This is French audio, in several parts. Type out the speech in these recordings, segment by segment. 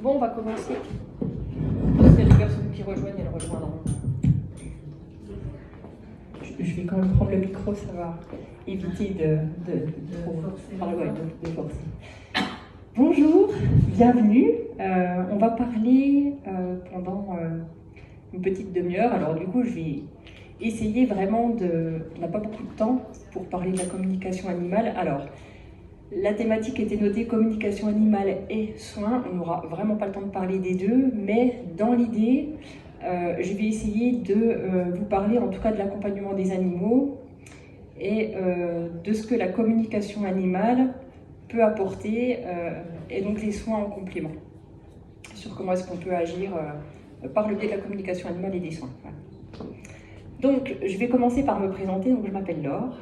Bon, on va commencer. S'il y a des personnes qui rejoignent, elles rejoindront. Je vais quand même prendre le micro, ça va éviter de forcer. Bonjour, bienvenue. On va parler pendant une petite demi-heure. Alors du coup, je vais essayer vraiment on n'a pas beaucoup de temps pour parler de la communication animale. Alors, la thématique était notée communication animale et soins. On n'aura vraiment pas le temps de parler des deux, mais dans l'idée, je vais essayer de vous parler en tout cas de l'accompagnement des animaux et de ce que la communication animale peut apporter et donc les soins en complément. Sur comment est-ce qu'on peut agir par le biais de la communication animale et des soins. Voilà. Donc, je vais commencer par me présenter. Donc, je m'appelle Laure.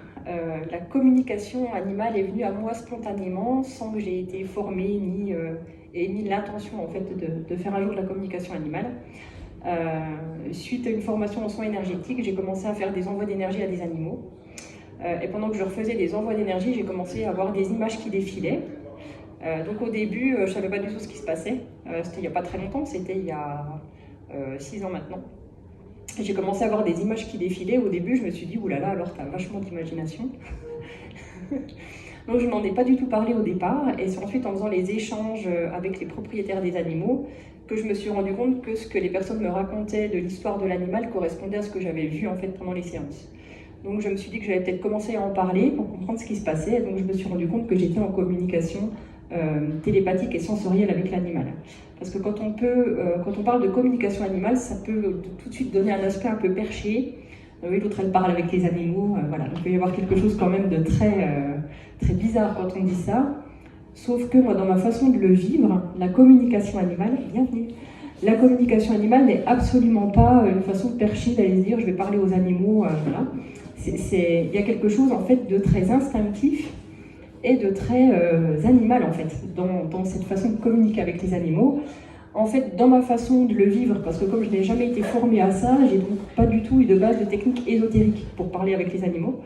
La communication animale est venue à moi spontanément, sans que j'ai été formée ni l'intention en fait de faire un jour de la communication animale. Suite à une formation en soins énergétiques, j'ai commencé à faire des envois d'énergie à des animaux. Et pendant que je refaisais des envois d'énergie, j'ai commencé à avoir des images qui défilaient. Donc au début, je ne savais pas du tout ce qui se passait. C'était il n'y a pas très longtemps, c'était il y a 6 ans maintenant. J'ai commencé à avoir des images qui défilaient. Au début, je me suis dit, oulala, alors t'as vachement d'imagination. Donc je n'en ai pas du tout parlé au départ. Et c'est ensuite en faisant les échanges avec les propriétaires des animaux que je me suis rendu compte que ce que les personnes me racontaient de l'histoire de l'animal correspondait à ce que j'avais vu en fait pendant les séances. Donc je me suis dit que j'allais peut-être commencer à en parler pour comprendre ce qui se passait. Donc je me suis rendu compte que j'étais en communication télépathique et sensorielle avec l'animal. Parce que quand on parle de communication animale, ça peut tout de suite donner un aspect un peu perché. Oui, l'autre elle parle avec les animaux, voilà. Il peut y avoir quelque chose quand même de très bizarre quand on dit ça. Sauf que moi, dans ma façon de le vivre, la communication animale, bienvenue. La communication animale n'est absolument pas une façon perchée d'aller se dire je vais parler aux animaux, voilà. Il y a quelque chose en fait de très instinctif et de très animal en fait, dans cette façon de communiquer avec les animaux. En fait, dans ma façon de le vivre, parce que comme je n'ai jamais été formée à ça, j'ai donc pas du tout eu de base de technique ésotérique pour parler avec les animaux.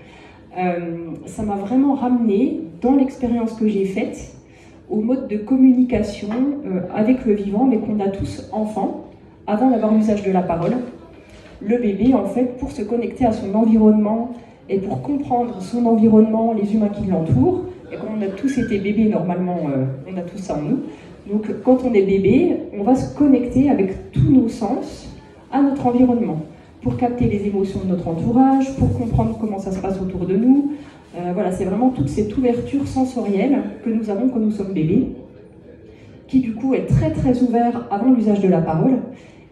Ça m'a vraiment ramené dans l'expérience que j'ai faite au mode de communication avec le vivant, mais qu'on a tous enfants, avant d'avoir l'usage de la parole. Le bébé, en fait, pour se connecter à son environnement et pour comprendre son environnement, les humains qui l'entourent, et comme on a tous été bébés, normalement, on a tout ça en nous. Donc, quand on est bébé, on va se connecter avec tous nos sens à notre environnement, pour capter les émotions de notre entourage, pour comprendre comment ça se passe autour de nous. Voilà, c'est vraiment toute cette ouverture sensorielle que nous avons quand nous sommes bébés, qui du coup est très très ouvert avant l'usage de la parole.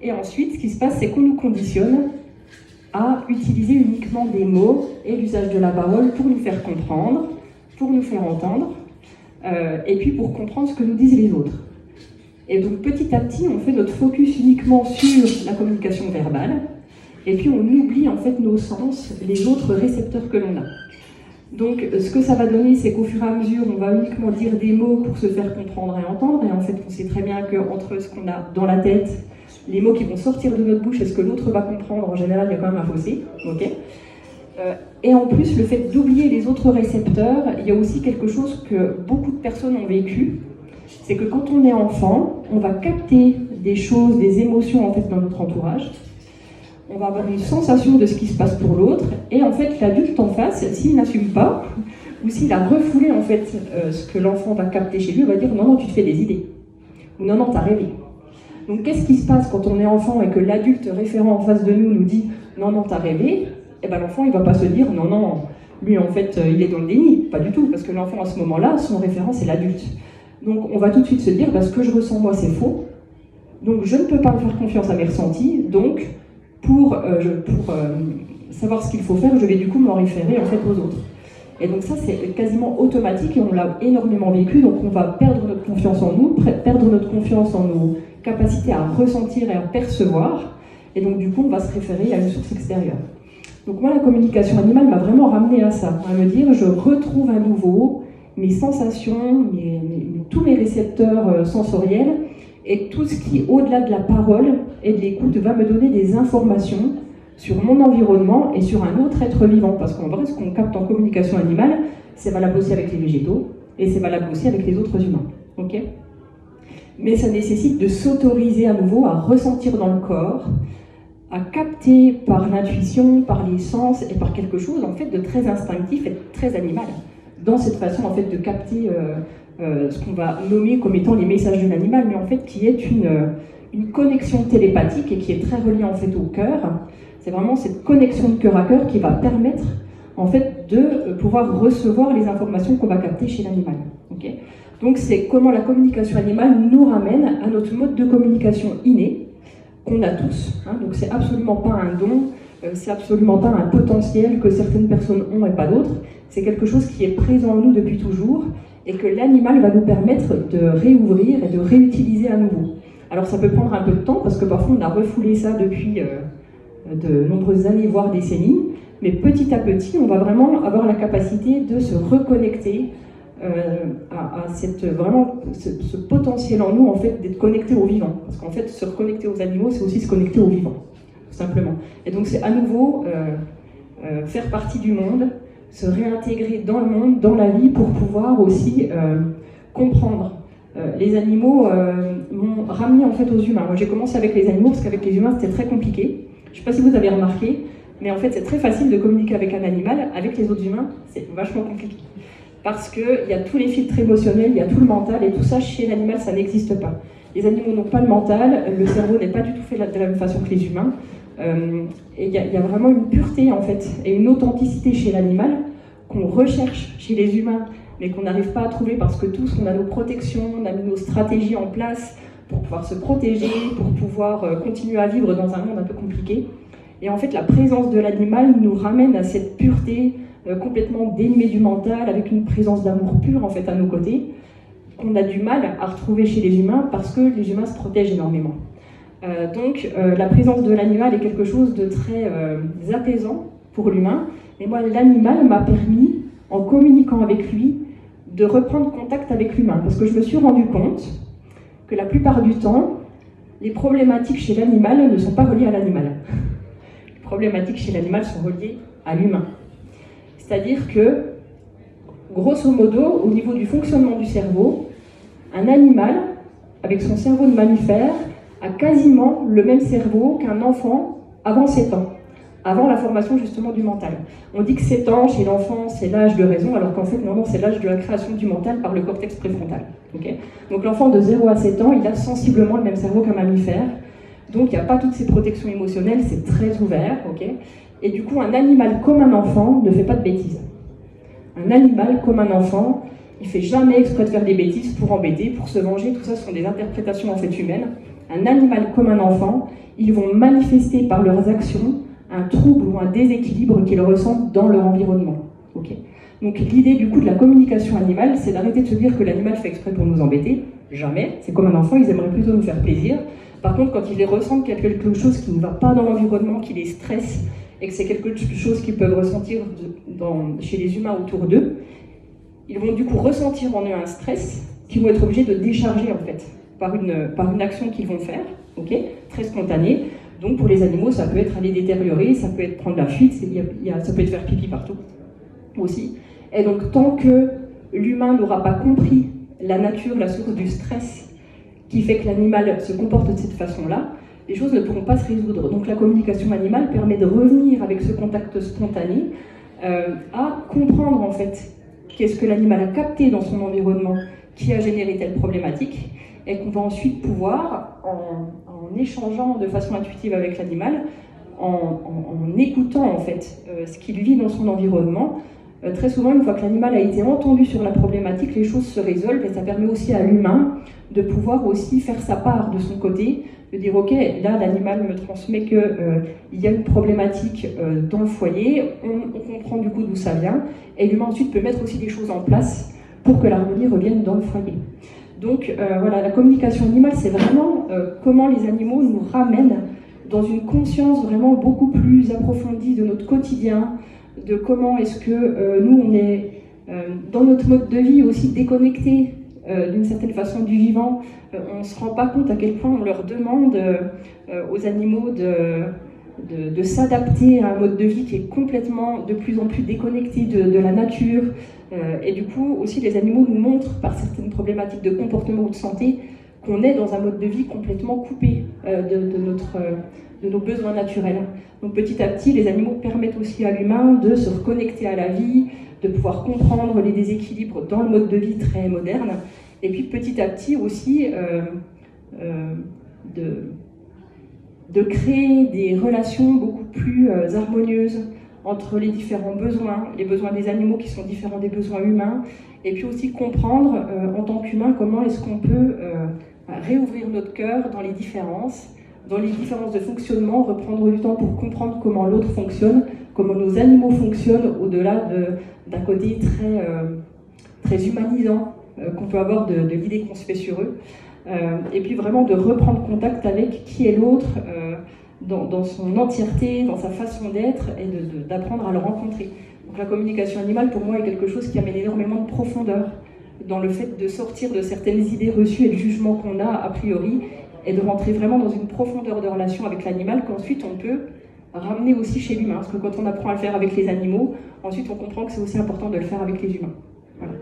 Et ensuite, ce qui se passe, c'est qu'on nous conditionne à utiliser uniquement des mots et l'usage de la parole pour nous faire comprendre, pour nous faire entendre, et puis pour comprendre ce que nous disent les autres. Et donc petit à petit, on fait notre focus uniquement sur la communication verbale, et puis on oublie en fait nos sens, les autres récepteurs que l'on a. Donc ce que ça va donner, c'est qu'au fur et à mesure, on va uniquement dire des mots pour se faire comprendre et entendre, et en fait on sait très bien qu'entre ce qu'on a dans la tête, les mots qui vont sortir de notre bouche et ce que l'autre va comprendre, en général, il y a quand même un fossé. Okay, et en plus, le fait d'oublier les autres récepteurs, il y a aussi quelque chose que beaucoup de personnes ont vécu, c'est que quand on est enfant, on va capter des choses, des émotions en fait dans notre entourage, on va avoir une sensation de ce qui se passe pour l'autre, et en fait, l'adulte en face, s'il n'assume pas, ou s'il a refoulé en fait ce que l'enfant va capter chez lui, il va dire non, non, tu te fais des idées, ou non, non, t'as rêvé. Donc qu'est-ce qui se passe quand on est enfant et que l'adulte référent en face de nous dit « Non, non, t'as rêvé », et ben l'enfant il va pas se dire « Non, non, lui en fait il est dans le déni », pas du tout, parce que l'enfant à ce moment-là, son référent c'est l'adulte. Donc on va tout de suite se dire « Ce que je ressens moi c'est faux, donc je ne peux pas me faire confiance à mes ressentis, donc pour savoir ce qu'il faut faire, je vais du coup m'en référer en fait aux autres ». Et donc ça c'est quasiment automatique et on l'a énormément vécu, donc on va perdre notre confiance en nous, perdre notre confiance en nos capacité à ressentir et à percevoir, et donc du coup on va se référer à une source extérieure. Donc moi la communication animale m'a vraiment ramené à ça, à me dire je retrouve à nouveau mes sensations, tous mes récepteurs sensoriels, et tout ce qui au-delà de la parole et de l'écoute va me donner des informations sur mon environnement et sur un autre être vivant, parce qu'en vrai ce qu'on capte en communication animale, c'est valable aussi avec les végétaux, et c'est valable aussi avec les autres humains. Okay, mais ça nécessite de s'autoriser à nouveau à ressentir dans le corps, à capter par l'intuition, par les sens et par quelque chose en fait de très instinctif et de très animal, dans cette façon en fait de capter ce qu'on va nommer comme étant les messages de l'animal, mais en fait qui est une connexion télépathique et qui est très reliée en fait au cœur. C'est vraiment cette connexion de cœur à cœur qui va permettre en fait de pouvoir recevoir les informations qu'on va capter chez l'animal. Okay. Donc c'est comment la communication animale nous ramène à notre mode de communication inné qu'on a tous. Hein. Donc c'est absolument pas un don, c'est absolument pas un potentiel que certaines personnes ont et pas d'autres. C'est quelque chose qui est présent en nous depuis toujours et que l'animal va nous permettre de réouvrir et de réutiliser à nouveau. Alors ça peut prendre un peu de temps parce que parfois on a refoulé ça depuis de nombreuses années, voire décennies, mais petit à petit on va vraiment avoir la capacité de se reconnecter à ce potentiel en nous en fait d'être connecté au vivant. Parce qu'en fait se reconnecter aux animaux c'est aussi se connecter au vivant, tout simplement. Et donc c'est à nouveau faire partie du monde, se réintégrer dans le monde, dans la vie pour pouvoir aussi comprendre. Les animaux m'ont ramené en fait aux humains. Moi j'ai commencé avec les animaux parce qu'avec les humains c'était très compliqué. Je ne sais pas si vous avez remarqué, mais en fait c'est très facile de communiquer avec un animal. Avec les autres humains c'est vachement compliqué. Parce qu'il y a tous les filtres émotionnels, il y a tout le mental, et tout ça, chez l'animal, ça n'existe pas. Les animaux n'ont pas de mental, le cerveau n'est pas du tout fait de la même façon que les humains. Et il y a vraiment une pureté, en fait, et une authenticité chez l'animal qu'on recherche chez les humains, mais qu'on n'arrive pas à trouver parce que tous, on a nos protections, on a mis nos stratégies en place pour pouvoir se protéger, pour pouvoir continuer à vivre dans un monde un peu compliqué. Et en fait, la présence de l'animal nous ramène à cette pureté, complètement dénué du mental, avec une présence d'amour pur en fait à nos côtés, qu'on a du mal à retrouver chez les humains parce que les humains se protègent énormément. Donc la présence de l'animal est quelque chose de très apaisant pour l'humain, mais moi l'animal m'a permis, en communiquant avec lui, de reprendre contact avec l'humain, parce que je me suis rendu compte que la plupart du temps, les problématiques chez l'animal ne sont pas reliées à l'animal. Les problématiques chez l'animal sont reliées à l'humain. C'est-à-dire que, grosso modo, au niveau du fonctionnement du cerveau, un animal, avec son cerveau de mammifère, a quasiment le même cerveau qu'un enfant avant 7 ans, avant la formation justement du mental. On dit que 7 ans, chez l'enfant, c'est l'âge de raison, alors qu'en fait, non, c'est l'âge de la création du mental par le cortex préfrontal. Okay. Donc l'enfant de 0 à 7 ans, il a sensiblement le même cerveau qu'un mammifère, donc il n'y a pas toutes ces protections émotionnelles, c'est très ouvert, okay. Et du coup, un animal comme un enfant ne fait pas de bêtises. Un animal comme un enfant, il ne fait jamais exprès de faire des bêtises pour embêter, pour se venger, tout ça ce sont des interprétations en fait humaines. Un animal comme un enfant, ils vont manifester par leurs actions un trouble ou un déséquilibre qu'ils ressentent dans leur environnement. Okay. Donc l'idée du coup de la communication animale, c'est d'arrêter de se dire que l'animal fait exprès pour nous embêter. Jamais, c'est comme un enfant, ils aimeraient plutôt nous faire plaisir. Par contre, quand ils ressentent quelque chose qui ne va pas dans l'environnement, qui les stresse, et que c'est quelque chose qu'ils peuvent ressentir chez les humains autour d'eux, ils vont du coup ressentir en eux un stress qu'ils vont être obligés de décharger en fait, par une action qu'ils vont faire, okay, très spontanée. Donc pour les animaux, ça peut être aller détériorer, ça peut être prendre la fuite, ça peut être faire pipi partout aussi. Et donc tant que l'humain n'aura pas compris la nature, la source du stress qui fait que l'animal se comporte de cette façon-là, les choses ne pourront pas se résoudre. Donc la communication animale permet de revenir avec ce contact spontané à comprendre en fait qu'est-ce que l'animal a capté dans son environnement qui a généré telle problématique, et qu'on va ensuite pouvoir, en échangeant de façon intuitive avec l'animal, en écoutant en fait ce qu'il vit dans son environnement, très souvent une fois que l'animal a été entendu sur la problématique, les choses se résolvent, et ça permet aussi à l'humain de pouvoir aussi faire sa part de son côté, de dire ok, là l'animal me transmet qu'il y a une problématique dans le foyer, on comprend du coup d'où ça vient, et l'humain ensuite peut mettre aussi des choses en place pour que l'harmonie revienne dans le foyer. Donc voilà, la communication animale, c'est vraiment comment les animaux nous ramènent dans une conscience vraiment beaucoup plus approfondie de notre quotidien, de comment est-ce que nous on est dans notre mode de vie aussi déconnecté d'une certaine façon du vivant. On ne se rend pas compte à quel point on leur demande aux animaux de s'adapter à un mode de vie qui est complètement de plus en plus déconnecté de la nature. Et du coup, aussi, les animaux nous montrent par certaines problématiques de comportement ou de santé qu'on est dans un mode de vie complètement coupé de nos besoins naturels. Donc petit à petit, les animaux permettent aussi à l'humain de se reconnecter à la vie, de pouvoir comprendre les déséquilibres dans le mode de vie très moderne, et puis petit à petit aussi de créer des relations beaucoup plus harmonieuses entre les différents besoins, les besoins des animaux qui sont différents des besoins humains, et puis aussi comprendre en tant qu'humain comment est-ce qu'on peut réouvrir notre cœur dans les différences de fonctionnement, reprendre du temps pour comprendre comment l'autre fonctionne, comment nos animaux fonctionnent, au-delà d'un côté très humanisant qu'on peut avoir de l'idée qu'on se fait sur eux, et puis vraiment de reprendre contact avec qui est l'autre dans son entièreté, dans sa façon d'être, et d'apprendre à le rencontrer. Donc la communication animale, pour moi, est quelque chose qui amène énormément de profondeur dans le fait de sortir de certaines idées reçues et de jugements qu'on a priori, et de rentrer vraiment dans une profondeur de relation avec l'animal qu'ensuite on peut ramener aussi chez l'humain. Parce que quand on apprend à le faire avec les animaux, ensuite on comprend que c'est aussi important de le faire avec les humains. Voilà.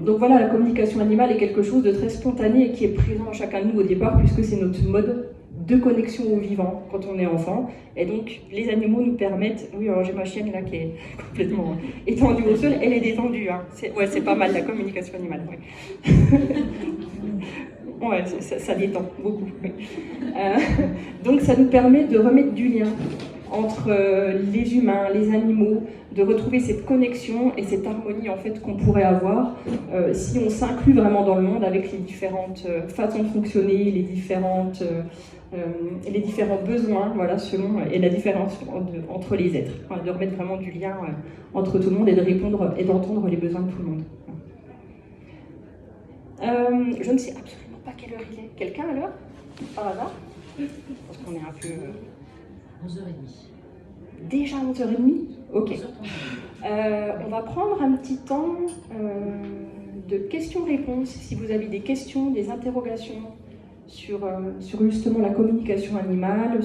Donc voilà, la communication animale est quelque chose de très spontané et qui est présent en chacun de nous au départ, puisque c'est notre mode de connexion au vivant quand on est enfant. Et donc les animaux nous permettent... Oui, alors j'ai ma chienne là qui est complètement étendue au sol, elle est détendue. Hein. C'est pas mal la communication animale. Ouais. Ouais, ça détend beaucoup. Oui. Donc ça nous permet de remettre du lien entre les humains, les animaux, de retrouver cette connexion et cette harmonie en fait qu'on pourrait avoir si on s'inclut vraiment dans le monde avec les différentes façons de fonctionner, les différents besoins, voilà, selon et la différence entre les êtres, enfin, de remettre vraiment du lien entre tout le monde et de répondre et d'entendre les besoins de tout le monde. Je ne sais absolument pas quelle heure il est. Quelqu'un à l'heure par hasard? Parce qu'on est un peu... 11h30. Déjà 11h30? Ok. 11h30. On va prendre un petit temps de questions-réponses. Si vous avez des questions, des interrogations sur justement la communication animale,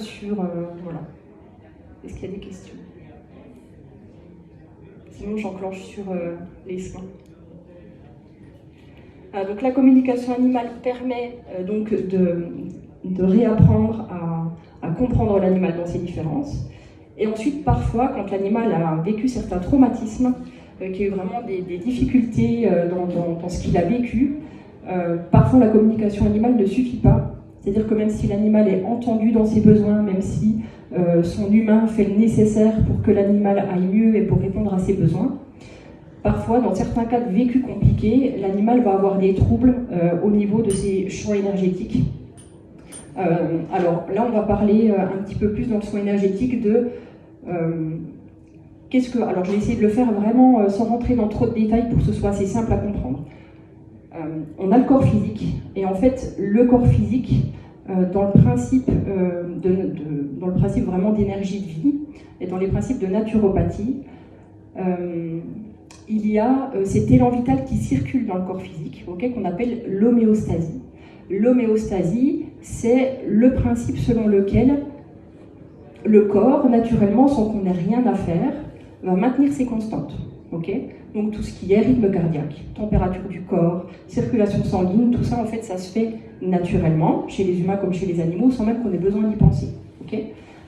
voilà. Est-ce qu'il y a des questions? Sinon, j'enclenche sur les soins. Donc la communication animale permet donc de réapprendre à comprendre l'animal dans ses différences. Et ensuite, parfois, quand l'animal a vécu certains traumatismes, qu'il y a eu vraiment des difficultés dans ce qu'il a vécu, parfois la communication animale ne suffit pas. C'est-à-dire que même si l'animal est entendu dans ses besoins, même si son humain fait le nécessaire pour que l'animal aille mieux et pour répondre à ses besoins, parfois, dans certains cas de vécu compliqués, l'animal va avoir des troubles au niveau de ses champs énergétiques. Alors là, on va parler un petit peu plus dans le soin énergétique de alors je vais essayer de le faire vraiment sans rentrer dans trop de détails pour que ce soit assez simple à comprendre. On a le corps physique, et en fait, le corps physique, dans le principe vraiment d'énergie de vie et dans les principes de naturopathie, il y a cet élan vital qui circule dans le corps physique, qu'on appelle l'homéostasie. L'homéostasie, c'est le principe selon lequel le corps, naturellement, sans qu'on ait rien à faire, va maintenir ses constantes. Donc tout ce qui est rythme cardiaque, température du corps, circulation sanguine, tout ça, en fait, ça se fait naturellement, chez les humains comme chez les animaux, sans même qu'on ait besoin d'y penser.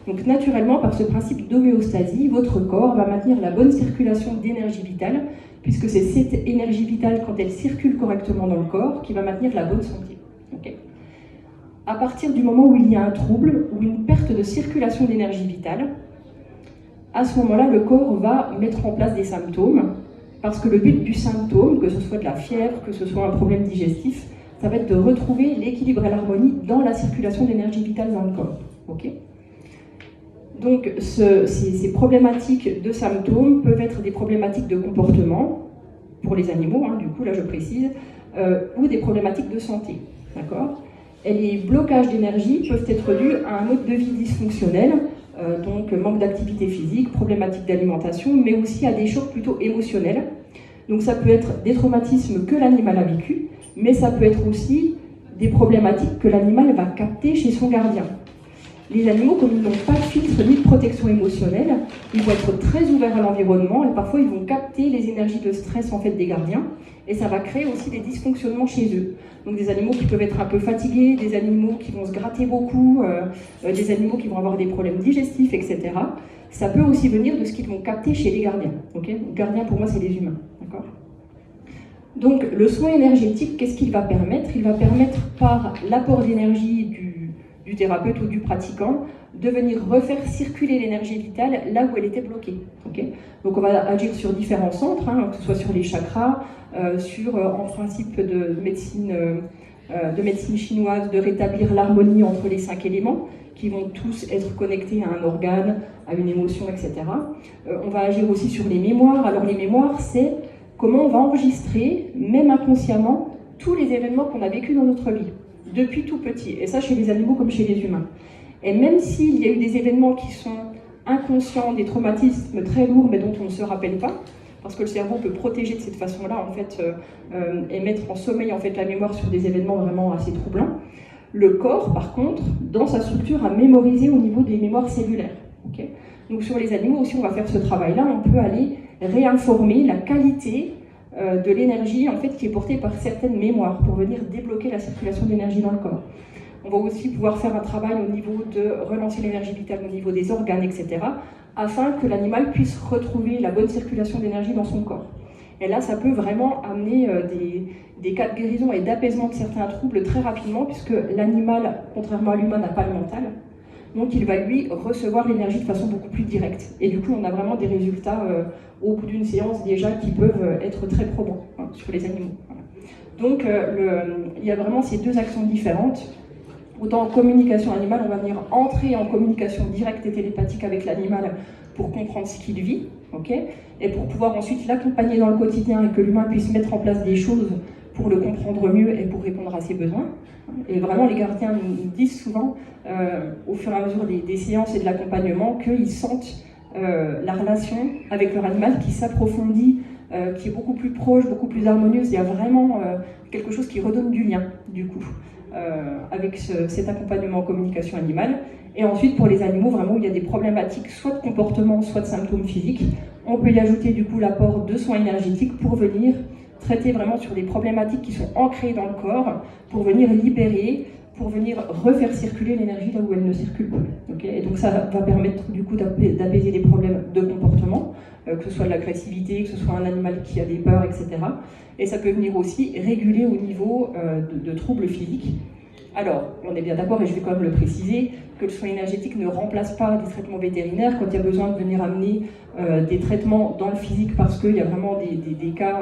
Donc naturellement, par ce principe d'homéostasie, votre corps va maintenir la bonne circulation d'énergie vitale, puisque c'est cette énergie vitale, quand elle circule correctement dans le corps, qui va maintenir la bonne santé. À partir du moment où il y a un trouble ou une perte de circulation d'énergie vitale, à ce moment-là, le corps va mettre en place des symptômes, parce que le but du symptôme, que ce soit de la fièvre, que ce soit un problème digestif, ça va être de retrouver l'équilibre et l'harmonie dans la circulation d'énergie vitale dans le corps. Donc ces problématiques de symptômes peuvent être des problématiques de comportement, pour les animaux, du coup là je précise, ou des problématiques de santé. D'accord ? Et les blocages d'énergie peuvent être dus à un mode de vie dysfonctionnel, donc manque d'activité physique, problématiques d'alimentation, mais aussi à des chocs plutôt émotionnels. Donc ça peut être des traumatismes que l'animal a vécu, mais ça peut être aussi des problématiques que l'animal va capter chez son gardien. Les animaux, comme ils n'ont pas de filtre ni de protection émotionnelle, ils vont être très ouverts à l'environnement et parfois ils vont capter les énergies de stress en fait des gardiens et ça va créer aussi des dysfonctionnements chez eux. Donc des animaux qui peuvent être un peu fatigués, des animaux qui vont se gratter beaucoup, des animaux qui vont avoir des problèmes digestifs, etc. Ça peut aussi venir de ce qu'ils vont capter chez les gardiens. Okay, les gardiens pour moi c'est les humains. D'accord ? Donc le soin énergétique, qu'est-ce qu'il va permettre? Il va permettre par l'apport d'énergie du thérapeute ou du pratiquant de venir refaire circuler l'énergie vitale là où elle était bloquée. Okay, donc on va agir sur différents centres, que ce soit sur les chakras, en principe de médecine chinoise, de rétablir l'harmonie entre les 5 éléments qui vont tous être connectés à un organe, à une émotion, etc. On va agir aussi sur les mémoires. Alors les mémoires, c'est comment on va enregistrer, même inconsciemment, tous les événements qu'on a vécus dans notre vie, depuis tout petit. Et ça chez les animaux comme chez les humains. Et même s'il y a eu des événements qui sont inconscients, des traumatismes très lourds, mais dont on ne se rappelle pas, parce que le cerveau peut protéger de cette façon-là, en fait, et mettre en sommeil en fait, la mémoire sur des événements vraiment assez troublants. Le corps, par contre, dans sa structure, a mémorisé au niveau des mémoires cellulaires. Okay, donc sur les animaux aussi, on va faire ce travail-là, on peut aller réinformer la qualité de l'énergie en fait, qui est portée par certaines mémoires pour venir débloquer la circulation d'énergie dans le corps. On va aussi pouvoir faire un travail au niveau de relancer l'énergie vitale au niveau des organes, etc., afin que l'animal puisse retrouver la bonne circulation d'énergie dans son corps. Et là, ça peut vraiment amener des cas de guérison et d'apaisement de certains troubles très rapidement, puisque l'animal, contrairement à l'humain, n'a pas le mental. Donc il va, lui, recevoir l'énergie de façon beaucoup plus directe. Et du coup, on a vraiment des résultats au bout d'une séance déjà qui peuvent être très probants sur les animaux. Voilà. Donc il y a vraiment ces deux actions différentes. Autant en communication animale, on va venir entrer en communication directe et télépathique avec l'animal pour comprendre ce qu'il vit, okay, et pour pouvoir ensuite l'accompagner dans le quotidien et que l'humain puisse mettre en place des choses pour le comprendre mieux et pour répondre à ses besoins. Et vraiment, les gardiens nous disent souvent, au fur et à mesure des séances et de l'accompagnement, qu'ils sentent la relation avec leur animal qui s'approfondit, qui est beaucoup plus proche, beaucoup plus harmonieuse. Il y a vraiment quelque chose qui redonne du lien, du coup, avec cet accompagnement en communication animale. Et ensuite, pour les animaux, vraiment, où il y a des problématiques, soit de comportement, soit de symptômes physiques, on peut y ajouter du coup l'apport de soins énergétiques pour venir traiter vraiment sur des problématiques qui sont ancrées dans le corps, pour venir libérer, pour venir refaire circuler l'énergie là où elle ne circule plus. Okay, et donc ça va permettre du coup d'apaiser des problèmes de comportement, que ce soit de l'agressivité, que ce soit un animal qui a des peurs, etc. Et ça peut venir aussi réguler au niveau de troubles physiques. Alors, on est bien d'accord, et je vais quand même le préciser, que le soin énergétique ne remplace pas des traitements vétérinaires. Quand il y a besoin de venir amener des traitements dans le physique parce qu'il y a vraiment des cas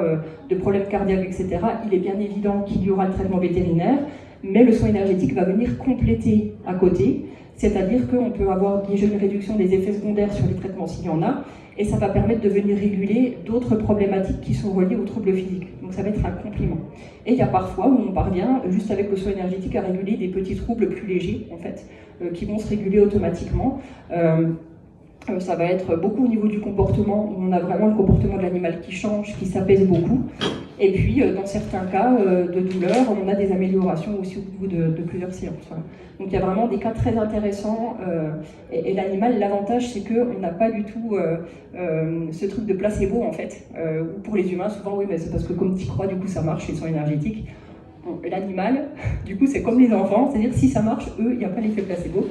de problèmes cardiaques, etc., il est bien évident qu'il y aura le traitement vétérinaire, mais le soin énergétique va venir compléter à côté, c'est-à-dire qu'on peut avoir déjà une réduction des effets secondaires sur les traitements s'il y en a, et ça va permettre de venir réguler d'autres problématiques qui sont reliées aux troubles physiques. Donc ça va être un complément. Et il y a parfois où on parvient, juste avec le soin énergétique, à réguler des petits troubles plus légers, en fait, qui vont se réguler automatiquement. Ça va être beaucoup au niveau du comportement, où on a vraiment le comportement de l'animal qui change, qui s'apaise beaucoup. Et puis, dans certains cas de douleur, on a des améliorations aussi au bout de plusieurs séances. Voilà. Donc il y a vraiment des cas très intéressants. Et l'animal, l'avantage, c'est qu'on n'a pas du tout ce truc de placebo, en fait. Pour les humains, souvent, oui, mais c'est parce que comme tu crois, du coup, ça marche, ils sont énergétiques. Bon, l'animal, du coup, c'est comme les enfants, c'est-à-dire si ça marche, eux, il n'y a pas l'effet placebo.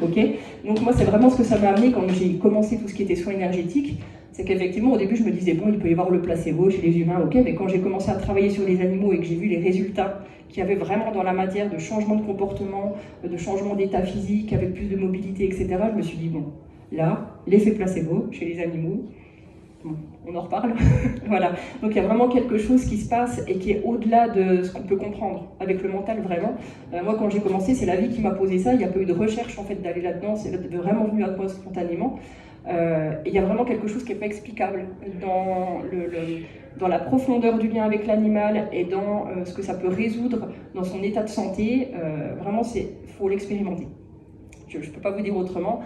Okay, donc moi, c'est vraiment ce que ça m'a amené quand j'ai commencé tout ce qui était soins énergétiques. C'est qu'effectivement, au début, je me disais, bon, il peut y avoir le placebo chez les humains, ok, mais quand j'ai commencé à travailler sur les animaux et que j'ai vu les résultats qu'il y avait vraiment dans la matière de changement de comportement, de changement d'état physique, avec plus de mobilité, etc., je me suis dit, bon, là, l'effet placebo chez les animaux, bon, on en reparle. Voilà. Donc il y a vraiment quelque chose qui se passe et qui est au-delà de ce qu'on peut comprendre avec le mental vraiment. Moi quand j'ai commencé, c'est la vie qui m'a posé ça. Il n'y a pas eu de recherche en fait d'aller là-dedans. C'est vraiment venu à moi spontanément. Et il y a vraiment quelque chose qui n'est pas explicable dans la profondeur du lien avec l'animal et dans ce que ça peut résoudre dans son état de santé. Vraiment, faut l'expérimenter. Je ne peux pas vous dire autrement.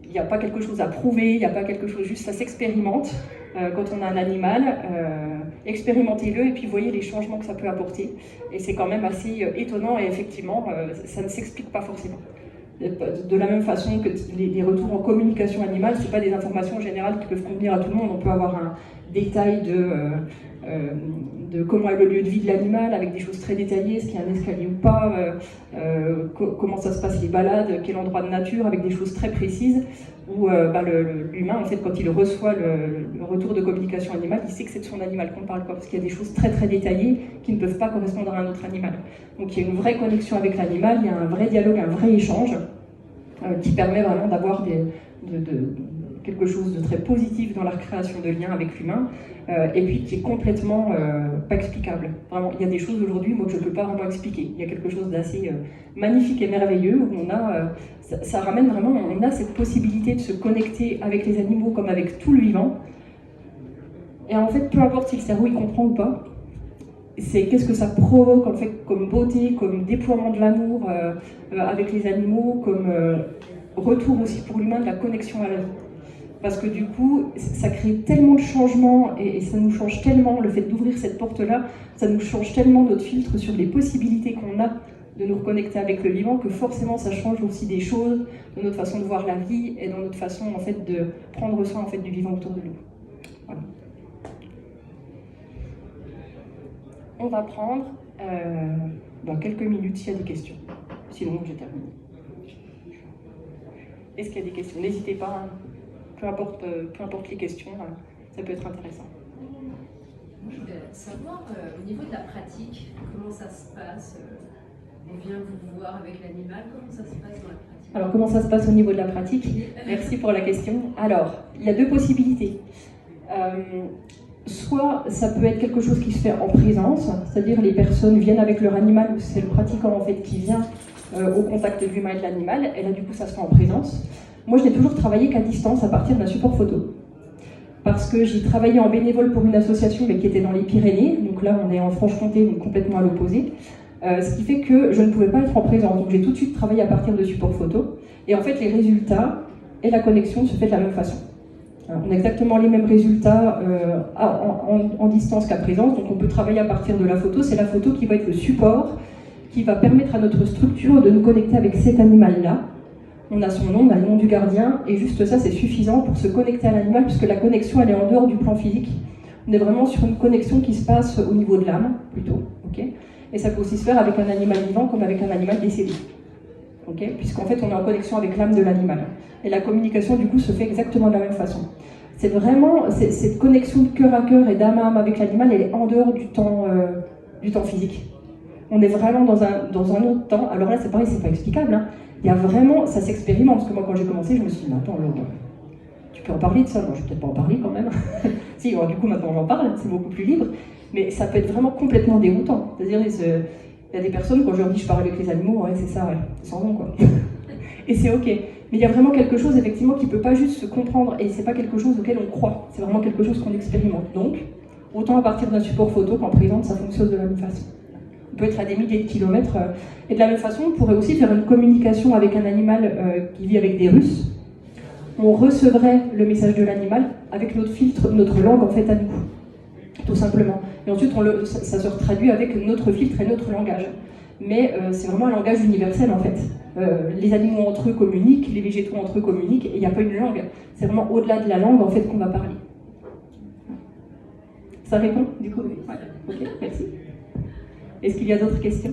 Il n'y a pas quelque chose à prouver, il n'y a pas quelque chose, juste ça s'expérimente. Quand on a un animal, expérimentez-le et puis voyez les changements que ça peut apporter. Et c'est quand même assez étonnant et effectivement, ça ne s'explique pas forcément. De la même façon que les retours en communication animale, ce pas des informations générales qui peuvent convenir à tout le monde. On peut avoir un détail de comment est le lieu de vie de l'animal, avec des choses très détaillées, est-ce qu'il y a un escalier ou pas, comment ça se passe les balades, quel endroit de nature, avec des choses très précises, où l'humain, en fait, quand il reçoit le retour de communication animale, il sait que c'est de son animal qu'on parle, parce qu'il y a des choses très très détaillées qui ne peuvent pas correspondre à un autre animal. Donc il y a une vraie connexion avec l'animal, il y a un vrai dialogue, un vrai échange, qui permet vraiment d'avoir quelque chose de très positif dans la création de liens avec l'humain, et puis qui est complètement pas explicable. Vraiment, il y a des choses aujourd'hui, moi, que je ne peux pas vraiment expliquer. Il y a quelque chose d'assez magnifique et merveilleux, où on a, ça ramène vraiment, on a cette possibilité de se connecter avec les animaux comme avec tout le vivant. Et en fait, peu importe si le cerveau il comprend ou pas, c'est qu'est-ce que ça provoque en fait comme beauté, comme déploiement de l'amour avec les animaux, comme retour aussi pour l'humain de la connexion à la vie. Parce que du coup, ça crée tellement de changements et ça nous change tellement, le fait d'ouvrir cette porte-là, ça nous change tellement notre filtre sur les possibilités qu'on a de nous reconnecter avec le vivant, que forcément ça change aussi des choses, de notre façon de voir la vie et dans notre façon en fait de prendre soin en fait du vivant autour de nous. Voilà. On va prendre dans quelques minutes s'il y a des questions. Sinon, j'ai terminé. Est-ce qu'il y a des questions? N'hésitez pas, hein. Peu importe les questions, ça peut être intéressant. Je voulais savoir, au niveau de la pratique, comment ça se passe? On vient vous voir avec l'animal, comment ça se passe dans la pratique? Alors, comment ça se passe au niveau de la pratique? Merci pour la question. Alors, il y a deux possibilités. Soit ça peut être quelque chose qui se fait en présence, c'est-à-dire les personnes viennent avec leur animal, ou c'est le pratiquant en fait qui vient au contact de l'humain et de l'animal, et là du coup ça se fait en présence. Moi je n'ai toujours travaillé qu'à distance à partir d'un support photo. Parce que j'ai travaillé en bénévole pour une association mais qui était dans les Pyrénées, donc là on est en Franche-Comté, donc complètement à l'opposé. Ce qui fait que je ne pouvais pas être en présence, donc j'ai tout de suite travaillé à partir de support photo. Et en fait les résultats et la connexion se fait de la même façon. On a exactement les mêmes résultats en distance qu'à présence, donc on peut travailler à partir de la photo. C'est la photo qui va être le support, qui va permettre à notre structure de nous connecter avec cet animal-là. On a son nom, on a le nom du gardien, et juste ça c'est suffisant pour se connecter à l'animal, puisque la connexion elle est en dehors du plan physique. On est vraiment sur une connexion qui se passe au niveau de l'âme, plutôt. Okay, et ça peut aussi se faire avec un animal vivant comme avec un animal décédé. Okay, puisqu'en fait on est en connexion avec l'âme de l'animal. Et la communication du coup se fait exactement de la même façon. C'est vraiment, cette connexion de cœur à cœur et d'âme à âme avec l'animal, elle est en dehors du temps physique. On est vraiment dans un autre temps. Alors là c'est pareil, c'est pas explicable. Hein. Il y a vraiment, ça s'expérimente. Parce que moi quand j'ai commencé, je me suis dit, mais attends, tu peux en parler de ça? Moi je vais peut-être pas en parler quand même. Si, alors, du coup maintenant j'en parle, c'est beaucoup plus libre. Mais ça peut être vraiment complètement déroutant. C'est-à-dire, il y a des personnes, quand je leur dis je parle avec les animaux, ouais, c'est ça, ouais, ils s'en vont quoi. Et c'est ok. Mais il y a vraiment quelque chose effectivement qui ne peut pas juste se comprendre, et c'est pas quelque chose auquel on croit, c'est vraiment quelque chose qu'on expérimente. Donc, autant à partir d'un support photo qu'en présence, ça fonctionne de la même façon. On peut être à des milliers de kilomètres, et de la même façon, on pourrait aussi faire une communication avec un animal qui vit avec des Russes. On recevrait le message de l'animal avec notre filtre, notre langue en fait à nous, tout simplement. Et ensuite, ça se traduit avec notre filtre et notre langage. Mais c'est vraiment un langage universel en fait. Les animaux entre eux communiquent, les végétaux entre eux communiquent, et il n'y a pas une langue. C'est vraiment au-delà de la langue en fait qu'on va parler. Ça répond du coup? Ouais. Ok, merci. Est-ce qu'il y a d'autres questions?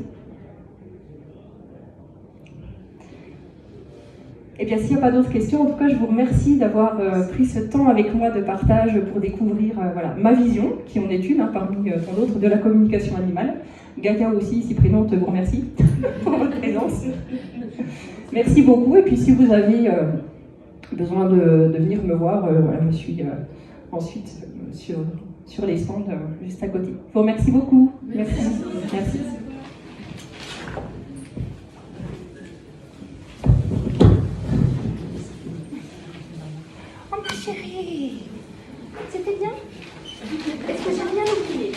Eh bien, s'il n'y a pas d'autres questions, en tout cas, je vous remercie d'avoir pris ce temps avec moi de partage pour découvrir voilà, ma vision, qui en est une, hein, parmi tant d'autres, de la communication animale. Gaïa aussi, ici présente, vous remercie pour votre présence. Merci beaucoup. Et puis, si vous avez besoin de venir me voir, voilà, je suis ensuite sur les stands juste à côté. Je vous remercie beaucoup. Merci. Merci. Oh ma chérie, c'était bien? Est-ce que j'ai rien oublié?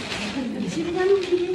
J'ai rien oublié.